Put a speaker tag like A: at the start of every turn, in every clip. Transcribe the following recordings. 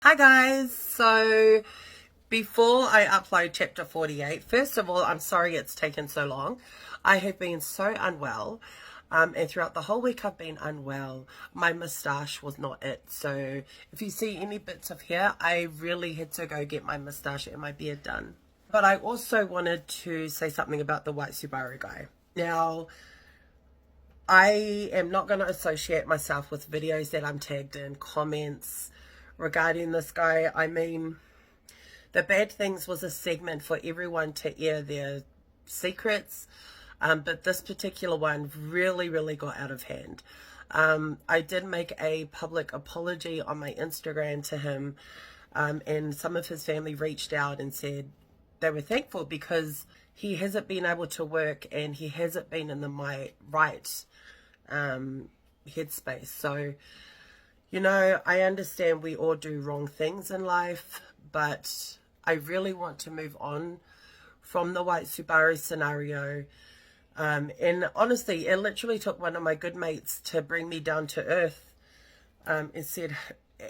A: Hi guys, so before I upload chapter 48, first of all, I'm sorry it's taken so long. I have been so unwell, and throughout the whole week I've been unwell. My moustache was not it, so if you see any bits of hair, I really had to go get my moustache and my beard done. But I also wanted to say something about the white Subaru guy. Now, I am not going to associate myself with videos that I'm tagged in, comments regarding this guy. I mean, the bad things was a segment for everyone to air their secrets, but this particular one really got out of hand. I did make a public apology on my Instagram to him, and some of his family reached out and said they were thankful because he hasn't been able to work and he hasn't been in the right headspace. So, you know, I understand we all do wrong things in life, but I really want to move on from the white Subaru scenario. And honestly, it literally took one of my good mates to bring me down to earth, and said,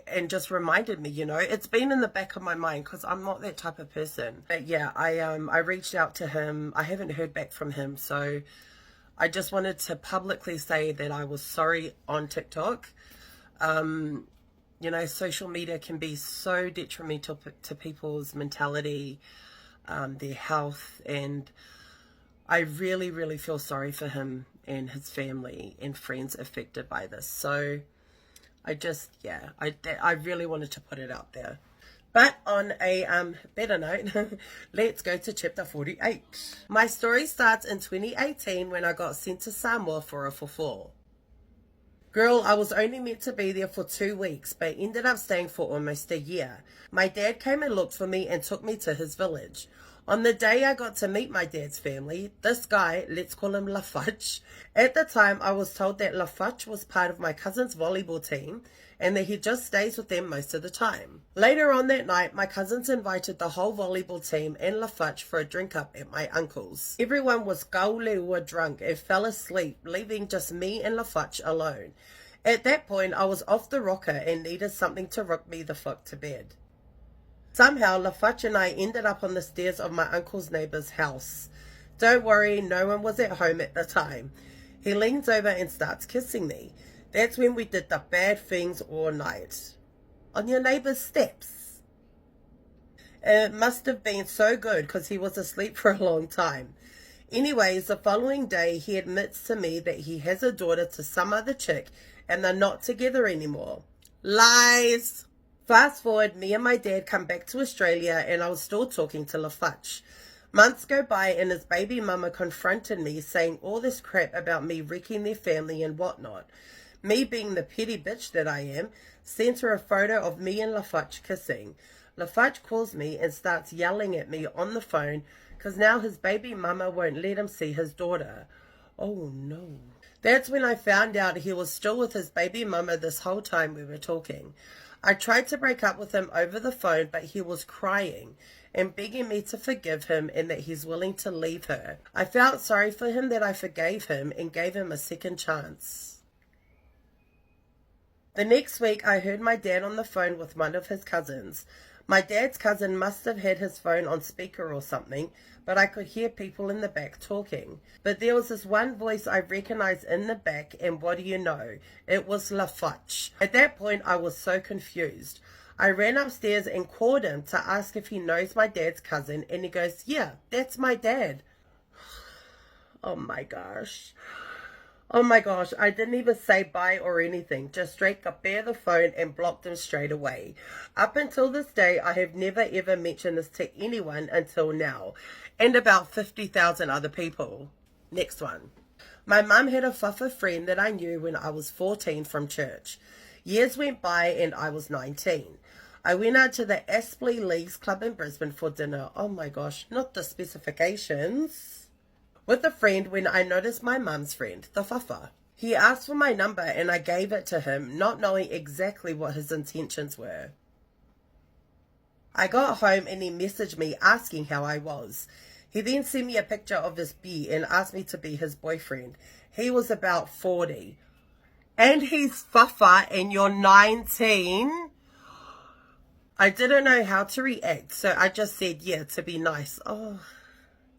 A: and just reminded me, you know, it's been in the back of my mind because I'm not that type of person. But yeah, I reached out to him. I haven't heard back from him, so I just wanted to publicly say that I was sorry on TikTok. You know, social media can be so detrimental to people's mentality, their health, and I really feel sorry for him and his family and friends affected by this. So I just, yeah, I really wanted to put it out there. But on a better note, let's go to chapter 48. My story starts in 2018 when I got sent to Samoa for a fufu. Girl, I was only meant to be there for 2 weeks, but ended up staying for almost a year. My dad came and looked for me and took me to his village. On the day I got to meet my dad's family, this guy, let's call him Lafutch. At the time, I was told that Lafutch was part of my cousin's volleyball team and that he just stays with them most of the time. Later on that night, my cousins invited the whole volleyball team and Lafutch for a drink up at my uncle's. Everyone was kaulua drunk and fell asleep, leaving just me and Lafutch alone. At that point, I was off the rocker and needed something to rock me the fuck to bed. Somehow, Lafutch and I ended up on the stairs of my uncle's neighbor's house. Don't worry, no one was at home at the time. He leans over and starts kissing me. That's when we did the bad things all night. On your neighbor's steps. It must have been so good because he was asleep for a long time. Anyways, the following day, he admits to me that he has a daughter to some other chick and they're not together anymore. Lies! Fast forward, me and my dad come back to Australia and I was still talking to Lafutch. Months go by and his baby mama confronted me saying all this crap about me wrecking their family and whatnot. Me being the petty bitch that I am, sent her a photo of me and Lafutch kissing. Lafutch calls me and starts yelling at me on the phone because now his baby mama won't let him see his daughter. Oh no. That's when I found out he was still with his baby mama this whole time we were talking. I tried to break up with him over the phone, but he was crying and begging me to forgive him and that he's willing to leave her. I felt sorry for him that I forgave him and gave him a second chance. The next week, I heard my dad on the phone with one of his cousins. My dad's cousin must have had his phone on speaker or something, but I could hear people in the back talking. But there was this one voice I recognized in the back, and what do you know? It was Lafutch. At that point, I was so confused. I ran upstairs and called him to ask if he knows my dad's cousin, and he goes, yeah, that's my dad. Oh my gosh. Oh my gosh, I didn't even say bye or anything, just straight up bare the phone and blocked him straight away. Up until this day, I have never ever mentioned this to anyone until now, and about 50,000 other people. Next one. My mum had a fuffer friend that I knew when I was 14 from church. Years went by and I was 19. I went out to the Aspley Leagues Club in Brisbane for dinner. Oh my gosh, not the specifications. With a friend when I noticed my mum's friend, the fuffer. He asked for my number and I gave it to him, not knowing exactly what his intentions were. I got home and he messaged me asking how I was. He then sent me a picture of his beer and asked me to be his boyfriend. He was about 40. And he's fuffer and you're 19? I didn't know how to react, so I just said yeah to be nice. Oh.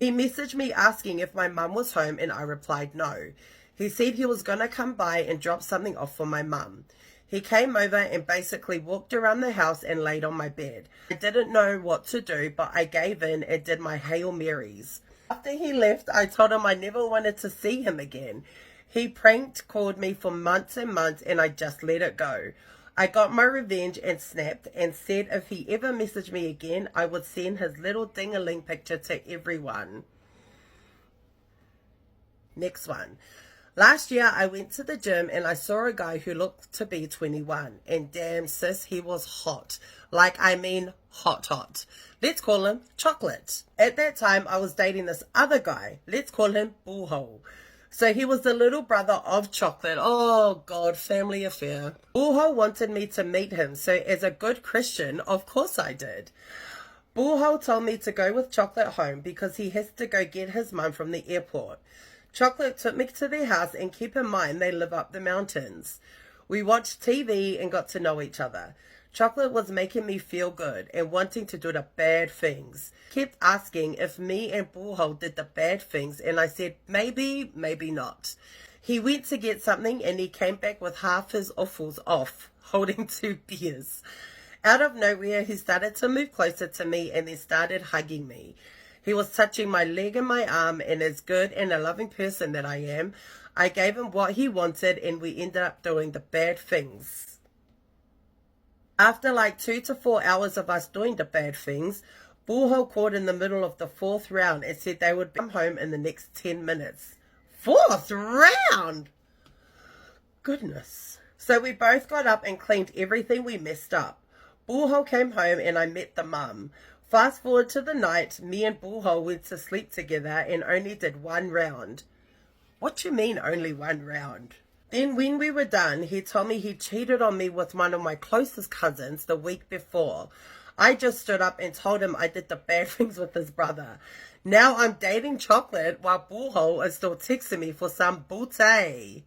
A: He messaged me asking if my mum was home and I replied no. He said he was going to come by and drop something off for my mum. He came over and basically walked around the house and laid on my bed. I didn't know what to do, but I gave in and did my Hail Marys. After he left, I told him I never wanted to see him again. He pranked called me for months and months and I just let it go. I got my revenge and snapped and said if he ever messaged me again, I would send his little ding-a-ling picture to everyone. Next one. Last year, I went to the gym and I saw a guy who looked to be 21. And damn, sis, he was hot. Like, I mean, hot, hot. Let's call him Chocolate. At that time, I was dating this other guy. Let's call him Bullhole. So he was the little brother of Chocolate. Oh, God, family affair. Bullhole wanted me to meet him. So as a good Christian, of course I did. Bullhole told me to go with Chocolate home because he has to go get his mum from the airport. Chocolate took me to their house and keep in mind they live up the mountains. We watched TV and got to know each other. Chocolate was making me feel good and wanting to do the bad things. Kept asking if me and Bullhole did the bad things and I said maybe, maybe not. He went to get something and he came back with half his offals off, holding 2 beers. Out of nowhere, he started to move closer to me and then started hugging me. He was touching my leg and my arm, and as good and a loving person that I am, I gave him what he wanted and we ended up doing the bad things. After like 2 to 4 hours of us doing the bad things, Bullhole called in the middle of the 4th round and said they would come home in the next 10 minutes. 4th round! Goodness. So we both got up and cleaned everything we messed up. Bullhole came home and I met the mum. Fast forward to the night, me and Bullhole went to sleep together and only did 1 round. What do you mean only 1 round? Then when we were done, he told me he cheated on me with one of my closest cousins the week before. I just stood up and told him I did the bad things with his brother. Now I'm dating Chocolate while Bullhole is still texting me for some booty.